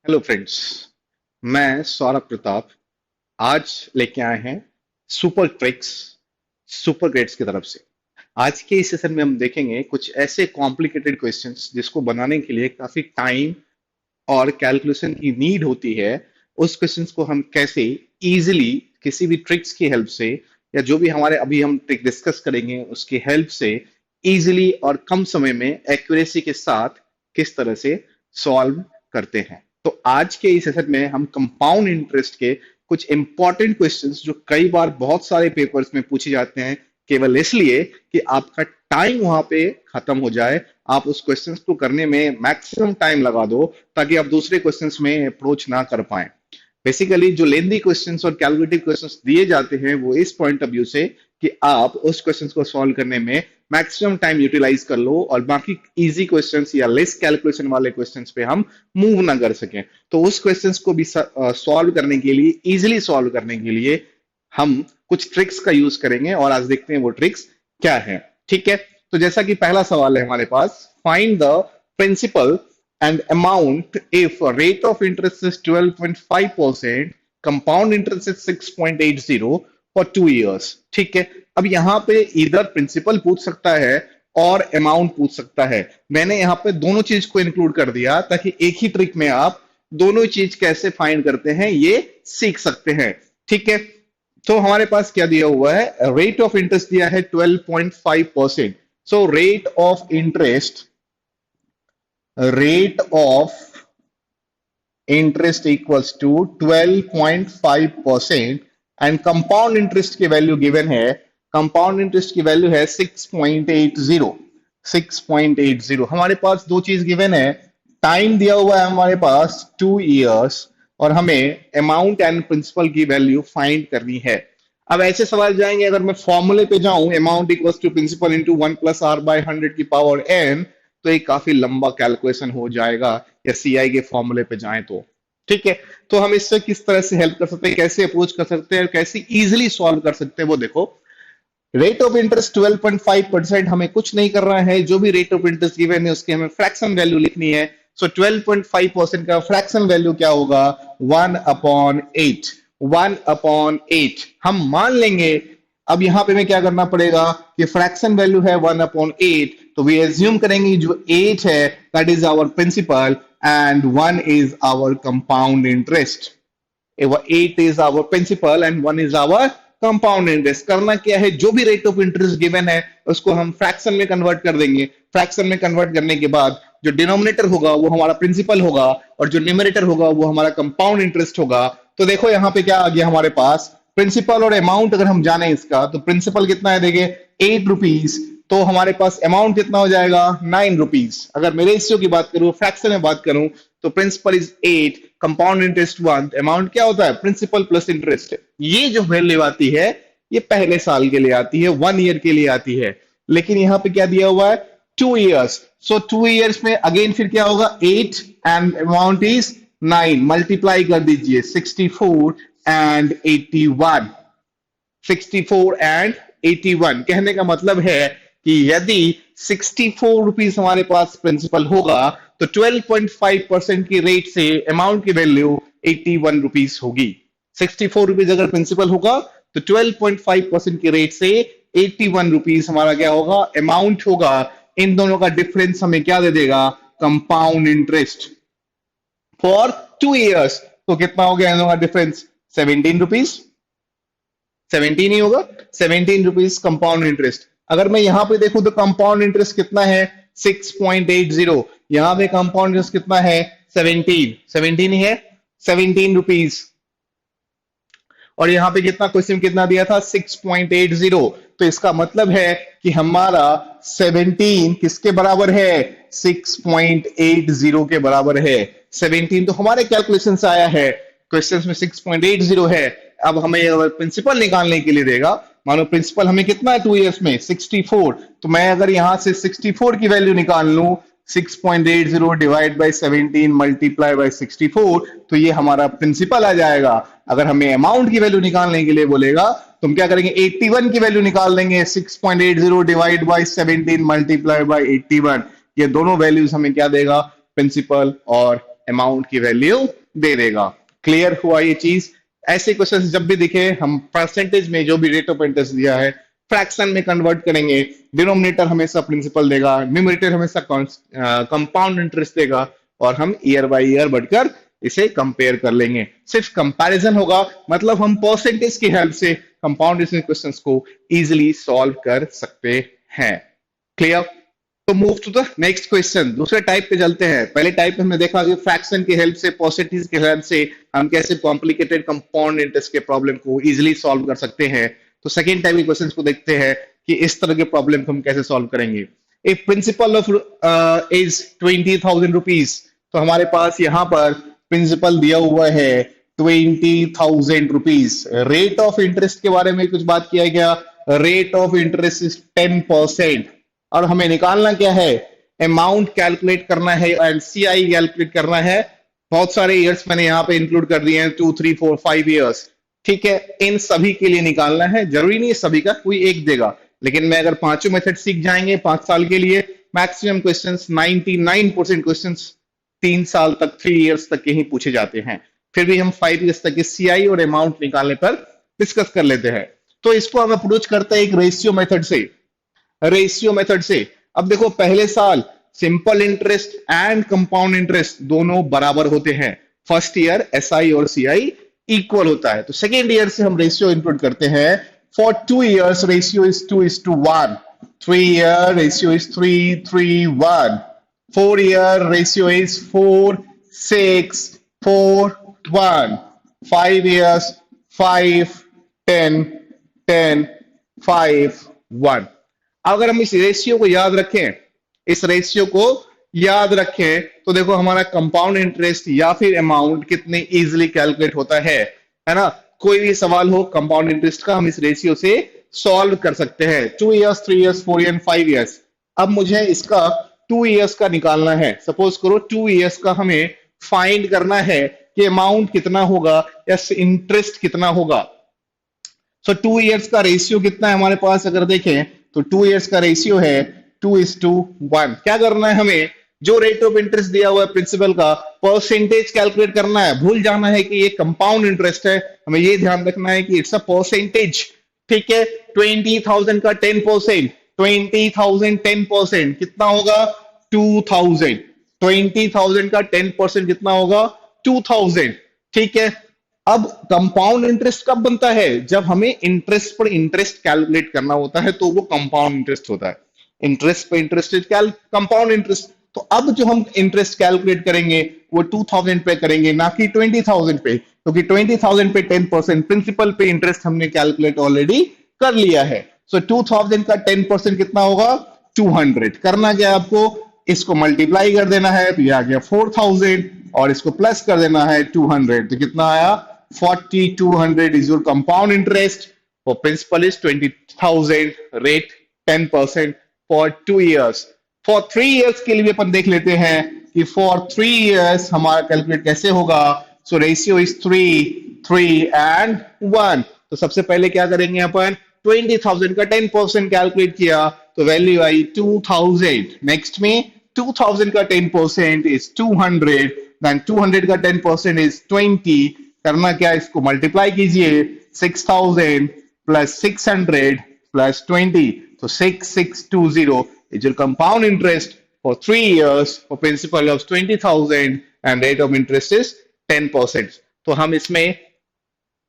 Hello friends. मैं सौरभ प्रताप आज लेके आए हैं सुपर ट्रिक्स सुपर ग्रेड्स की तरफ से। आज के इस सेशन में हम देखेंगे कुछ ऐसे कॉम्प्लिकेटेड क्वेश्चंस जिसको बनाने के लिए काफी टाइम और कैलकुलेशन की नीड होती है। उस क्वेश्चंस को हम कैसे इजीली किसी भी ट्रिक्स की हेल्प से या जो भी हमारे अभी हम ट्रिक डिस्कस करेंगे उसकी हेल्प से इजीली और कम समय में एक्यूरेसी के साथ किस तरह से सॉल्व करते हैं। तो आज के इस सेशन में हम कंपाउंड इंटरेस्ट के कुछ इंपॉर्टेंट क्वेश्चंस जो कई बार बहुत सारे पेपर्स में पूछे जाते हैं केवल इसलिए कि आपका टाइम वहां पे खत्म हो जाए, आप उस क्वेश्चंस को करने में मैक्सिमम टाइम लगा दो ताकि आप दूसरे क्वेश्चंस में अप्रोच ना कर पाए। बेसिकली जो लेंदी क्वेश्चंस और कैलकुलेटिव क्वेश्चंस दिए जाते हैं वो इस पॉइंट ऑफ व्यू से कि आप उस क्वेश्चंस को सॉल्व करने में मैक्सिमम टाइम यूटिलाइज कर लो और बाकी इजी क्वेश्चंस या लेस कैलकुलेशन वाले क्वेश्चंस पे हम मूव ना कर सकें। तो उस क्वेश्चंस को भी सॉल्व करने के लिए, इजीली सॉल्व करने के लिए हम कुछ ट्रिक्स का यूज करेंगे और आज देखते हैं वो ट्रिक्स क्या है। ठीक है, तो जैसा कि पहला सवाल है हमारे पास, find the principal and amount if rate of interest is 12.5%, compound interest is 6.80 for 2 years। ठीक है, अब यहां पे इधर प्रिंसिपल पूछ सकता है और अमाउंट पूछ सकता है। मैंने यहां पे दोनों चीज को इंक्लूड कर दिया ताकि एक ही ट्रिक में आप दोनों चीज कैसे फाइंड करते हैं ये सीख सकते हैं। ठीक है, तो हमारे पास क्या दिया हुआ है, रेट ऑफ इंटरेस्ट दिया है 12.5%। सो rate of interest equals to 12.5% and compound interest की वैल्यू गिवन है, कंपाउंड इंटरेस्ट की वैल्यू है 6.80। हमारे पास दो चीज गिवन है, टाइम दिया हुआ है हमारे पास 2 years और हमें अमाउंट एंड प्रिंसिपल की वैल्यू फाइंड करनी है। अब ऐसे सवाल जाएंगे, अगर मैं फॉर्मूले पे जाऊं, amount equals to principal into 1+r/100 तो एक काफी लंबा कैलकुलेशन हो जाएगा, या सीआई के फॉर्मूले पे जाएं तो। ठीक है, तो हम इससे किस तरह से हेल्प कर सकते हैं, कैसे अप्रोच कर सकते हैं और कैसे इजीली सॉल्व कर सकते हैं वो देखो। रेट ऑफ इंटरेस्ट 12.5%, हमें कुछ नहीं कर रहा है, जो भी रेट ऑफ इंटरेस्ट गिवन है उसकी हमें फ्रैक्शन वैल्यू लिखनी है। सो 12.5% का फ्रैक्शन वैल्यू क्या होगा, 1/8। 1/8 हम मान लेंगे। अब यहां पे मैं क्या करना पड़ेगा कि फ्रैक्शन वैल्यू है 1/8, तो वी एज्यूम करेंगे जो 8 है that is our principal and 1 is our compound interest. 8 is our principal and 1 is our compound interest. करना क्या है, जो भी रेट ऑफ इंटरेस्ट गिवन है उसको हम फ्रैक्शन में कन्वर्ट कर देंगे। फ्रैक्शन में कन्वर्ट करने के बाद जो डिनोमिनेटर होगा वो हमारा प्रिंसिपल होगा और जो न्यूमरेटर होगा वो हमारा कंपाउंड इंटरेस्ट होगा। तो देखो यहाँ पे क्या आ गया हमारे पास, प्रिंसिपल और अमाउंट अगर हम जाने इसका, तो प्रिंसिपल कितना है देखिए 8 रुपीज, तो हमारे पास अमाउंट कितना हो जाएगा 9 रुपीज। अगर मैं रेशियो की बात करूं, फ्रैक्शन में बात करूं, तो principal is 8, compound interest 1, amount क्या होता है प्रिंसिपल प्लस इंटरेस्ट। ये जो वैल्यू आती है ये पहले साल के लिए आती है, 1 ईयर के लिए आती है। लेकिन यहाँ पे क्या दिया हुआ है 2 years। सो 2 years में अगेन फिर क्या होगा 8 एंड अमाउंट इज 9, मल्टीप्लाई कर दीजिए 64 एंड 81। 64 एंड 81 कहने का मतलब है कि यदि 64 रुपीज हमारे पास प्रिंसिपल होगा तो 12.5% की रेट से अमाउंट की वैल्यू 81 रुपीज होगी। 64 रुपीज अगर प्रिंसिपल होगा तो 12.5% की रेट से 81 रुपीज हमारा क्या होगा, अमाउंट होगा। इन दोनों का डिफरेंस हमें क्या दे देगा, कंपाउंड इंटरेस्ट फॉर 2 years। तो कितना हो गया इन दोनों का डिफरेंस, 17 रुपीज। 17 ही होगा, 17 रुपीज कंपाउंड इंटरेस्ट। अगर मैं यहां पे देखूं तो कंपाउंड इंटरेस्ट कितना है 6.80, यहां पे कंपाउंड इंटरेस्ट कितना है 17 ही है, 17 रुपीज। और यहां पे कितना क्वेश्चन कितना दिया था 6.80, तो इसका मतलब है कि हमारा 17 किसके बराबर है 6.80 के बराबर है। 17 तो हमारे कैलकुलेशन से आया है, क्वेश्चन में 6.80 है। अब हमें अगर प्रिंसिपल निकालने के लिए देगा, मानो प्रिंसिपल हमें कितना है 2 years में 64, तो मैं अगर यहां से 64 की वैल्यू निकाल लूं, 6.80 डिवाइड बाई 17 मल्टीप्लाई बाई 64, तो ये हमारा प्रिंसिपल आ जाएगा। अगर हमें अमाउंट की वैल्यू निकालने के लिए बोलेगा तो हम क्या करेंगे 81 की वैल्यू निकाल देंगे, 6.80 डिवाइड बाई 17 मल्टीप्लाई बाई 81। ये दोनों वैल्यूज हमें क्या देगा, प्रिंसिपल और अमाउंट की वैल्यू दे देगा। क्लियर हुआ ये चीज? ऐसे क्वेश्चन जब भी दिखे हम परसेंटेज में जो भी रेट ऑफ इंटरेस्ट दिया है फ्रैक्शन में कन्वर्ट करेंगे, डिनोमिनेटर हमेशा प्रिंसिपल देगा, न्यूमरेटर हमेशा कंपाउंड इंटरेस्ट देगा, और हम ईयर बाय ईयर बढ़कर इसे कंपेयर कर लेंगे। सिर्फ कंपैरिजन होगा, मतलब हम परसेंटेज की हेल्प से कंपाउंड क्वेश्चंस को इजीली सॉल्व कर सकते हैं। क्लियर? तो move to the next question, दूसरे टाइप पे चलते हैं। पहले टाइप में हमने देखा कि फ्रैक्शन की हेल्प से, परसेंटेज की हेल्प से हम कैसे कॉम्प्लिकेटेड कंपाउंड इंटरेस्ट के प्रॉब्लम को इजीली सॉल्व कर सकते हैं। तो सेकेंड टाइप के क्वेश्चंस को देखते हैं कि इस तरह के प्रॉब्लम को हम कैसे सॉल्व करेंगे। If principle of is 20,000 rupees, तो हमारे पास यहाँ पर प्रिंसिपल दिया हुआ है 20,000 रुपीज। रेट ऑफ इंटरेस्ट के बारे में कुछ बात किया गया, रेट ऑफ इंटरेस्ट इज 10%, और हमें निकालना क्या है, अमाउंट कैलकुलेट करना है एंड सीआई कैलकुलेट करना है। बहुत सारे ईयर्स मैंने यहाँ पे इंक्लूड कर दिए हैं, 2 3 4 5 ईयर्स। ठीक है, इन सभी के लिए निकालना है, जरूरी नहीं सभी का कोई एक देगा, लेकिन मैं अगर पांचों मेथड सीख जाएंगे 5 साल के लिए, मैक्सिमम क्वेश्चंस 99% क्वेश्चंस 3 साल तक, 3 इयर्स तक के ही पूछे जाते हैं। फिर भी हम 5 इयर्स तक के सीआई और अमाउंट निकालने पर डिस्कस कर लेते हैं। तो इसको हम अप्रोच करते हैं एक रेशियो मेथड से। रेशियो मेथड से अब देखो, पहले साल simple interest and compound interest दोनों बराबर होते हैं। फर्स्ट ईयर एसआई और सीआई इक्वल होता है। तो सेकेंड ईयर से हम रेशियो इंक्लूड करते हैं। For 2 years ratio is 2:1, 3 year ratio is 3:1, 4 year ratio is 4:6:4:1, 5 years 5:10:10:5:1। अगर हम इस रेशियो को याद रखें, इस रेशियो को याद रखें, तो देखो हमारा कंपाउंड इंटरेस्ट या फिर अमाउंट कितने इजीली कैलकुलेट होता है ना। कोई भी सवाल हो कंपाउंड इंटरेस्ट का, हम इस रेशियो से सॉल्व कर सकते हैं। 2 इयर्स, 3 इयर्स, 4 ईयर, 5 इयर्स। अब मुझे इसका 2 इयर्स का निकालना है। सपोज करो 2 इयर्स का हमें फाइंड करना है कि अमाउंट कितना होगा या इंटरेस्ट कितना होगा। सो 2 इयर्स का रेशियो कितना है हमारे पास, अगर देखें तो 2 इयर्स का रेशियो है 2:1। क्या करना है हमें, जो रेट ऑफ इंटरेस्ट दिया हुआ है प्रिंसिपल का, परसेंटेज कैलकुलेट करना है। भूल जाना है कि ये कंपाउंड इंटरेस्ट है, हमें ये ध्यान रखना है कि इट्स अ परसेंटेज। ठीक है, 20,000 का 10%, 20,000 10% कितना होगा, 2,000। 20,000 का 10% कितना होगा, 2,000। ठीक है, अब कंपाउंड इंटरेस्ट कब बनता है, जब हमें इंटरेस्ट पर इंटरेस्ट कैलकुलेट करना होता है, तो वो कंपाउंड इंटरेस्ट होता है। इंटरेस्ट पे इंटरेस्ट कंपाउंड इंटरेस्ट। तो अब जो हम इंटरेस्ट कैलकुलेट करेंगे वो 2,000 पे करेंगे, ना कि 20,000 पे, क्योंकि 20,000 पे 10% प्रिंसिपल पे इंटरेस्ट हमने कैलकुलेट ऑलरेडी कर लिया है। सो 2,000 का 10% कितना होगा, 200। करना क्या आपको, इसको मल्टीप्लाई कर देना है, तो ये आ गया 4,000, और इसको प्लस कर देना है 200, तो कितना आया 4,200 is your compound interest. For principal is 20,000, rate 10% for 2 years. For 3 years के लिए अपन देख लेते हैं कि for 3 years हमारा कैलकुलेट कैसे होगा। So ratio is 3:1। तो सबसे पहले क्या करेंगे अपन, 20,000 का 10% कैलकुलेट किया, तो वैल्यू आई 2,000। नेक्स्ट में 2,000 का 10% is 200, then 200 का 10% is 20। करना क्या, इसको मल्टीप्लाई कीजिए, 6,000 प्लस 600 प्लस 20, तो 6,620 is your compound interest for 3 years for principal of 20,000 and rate of interest is 10%। तो हम इसमें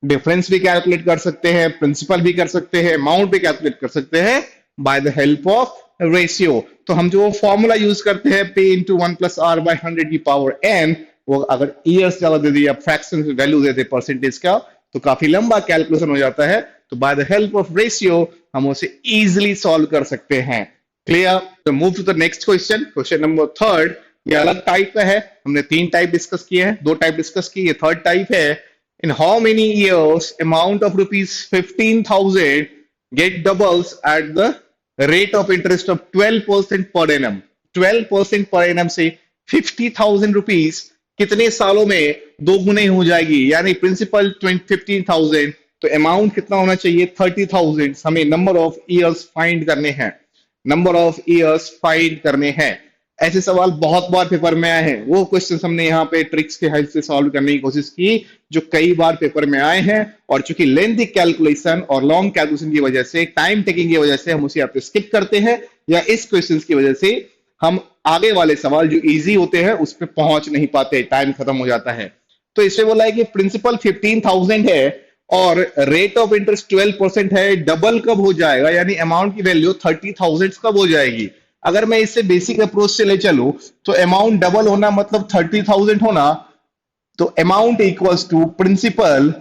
डिफरेंस भी कैलकुलेट कर सकते हैं, प्रिंसिपल भी कर सकते हैं, अमाउंट भी कैलकुलेट कर सकते हैं bye the help of ratio. तो हम जो फॉर्मूला यूज करते हैं, P into 1 plus R by 100 की पावर n, वो अगर ईयर्स ज्यादा दे दिया, फ्रैक्शन वैल्यू देते परसेंटेज का, तो काफी लंबा कैलकुलेशन हो जाता है। तो by the help of ratio हम उसे इजीली सॉल्व कर सकते हैं। क्लियर? तो move to the next question, question number 3। ये अलग टाइप का है, हमने 3 टाइप डिस्कस किए हैं, 2 टाइप डिस्कस किए, ये 3rd टाइप है। In how many years amount of ₹15,000 get doubles at the rate of interest of 12% per annum. 12% per annum से 50,000 रुपीज कितने सालों में 2 गुने हो जाएगी, यानी प्रिंसिपल 15,000, तो अमाउंट कितना होना चाहिए, 30,000। हमें नंबर ऑफ ईयर्स फाइंड करने हैं, नंबर ऑफ ईयर्स फाइंड करने हैं। ऐसे सवाल बहुत बार पेपर में आए हैं, वो क्वेश्चन हमने यहाँ पे ट्रिक्स के हेल्प से सॉल्व करने की कोशिश की जो कई बार पेपर में आए हैं। और चूंकि लेंथी कैलकुलेशन और लॉन्ग कैलकुलेशन की वजह से, टाइम टेकिंग की वजह से हम उसे आपसे स्किप करते हैं, या इस क्वेश्चन की वजह से हम आगे वाले सवाल जो इजी होते हैं उस पर पहुंच नहीं पाते, टाइम खत्म हो जाता है। तो इसमें बोला है कि प्रिंसिपल 15,000 है और रेट ऑफ इंटरेस्ट 12% है, डबल कब हो जाएगा, यानी अमाउंट की वैल्यू 30,000 कब हो जाएगी। अगर मैं इससे बेसिक अप्रोच से ले चलूं तो अमाउंट डबल होना मतलब 30,000 होना, तो amount equals to principal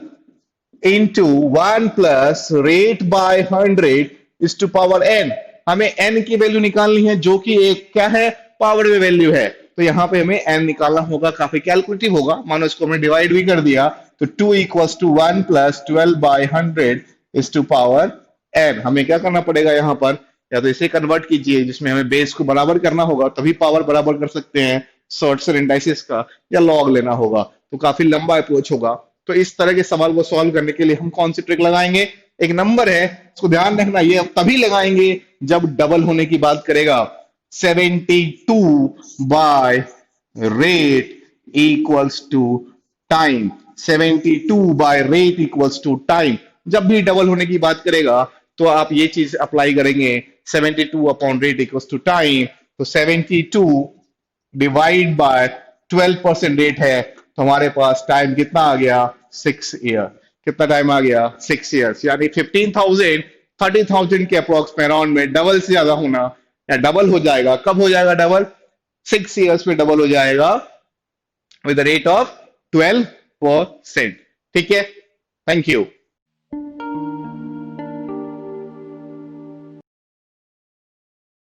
into 1 + rate/100 is to power n। हमें n की वैल्यू निकालनी है जो कि एक क्या है, पावर में वैल्यू है। तो यहां पे हमें n निकालना होगा, काफी कैलकुलेटिव होगा। मानो इसको हमने डिवाइड भी कर दिया तो 2 equals to 1 + 12/100 is to power n। हमें क्या करना पड़ेगा यहाँ पर, या तो इसे कन्वर्ट कीजिए जिसमें हमें बेस को बराबर करना होगा, तभी पावर बराबर कर सकते हैं शॉर्टसर इंडाइसिस का, या लॉग लेना होगा। तो काफी लंबा अप्रोच होगा। तो इस तरह के सवाल को सॉल्व करने के लिए हम कौन सी ट्रिक लगाएंगे, एक नंबर है इसको ध्यान रखना, ये अब तभी लगाएंगे जब डबल होने की बात करेगा। 72/rate equals to time. 72/rate equals to time. जब भी डबल होने की बात करेगा तो आप ये चीज अप्लाई करेंगे, 72/rate इक्वल्स टू टाइम। तो 72 डिवाइड बाय 12% रेट है, तो हमारे पास टाइम कितना आ गया, 6 ईयर। कितना टाइम आ गया, 6 ईयर्स। यानी 15,000 30,000 के अप्रोक्स में, अराउंड में डबल से ज्यादा होना, या डबल हो जाएगा। कब हो जाएगा डबल, 6 ईयर्स में डबल हो जाएगा विद रेट ऑफ 12%। ठीक है, थैंक यू।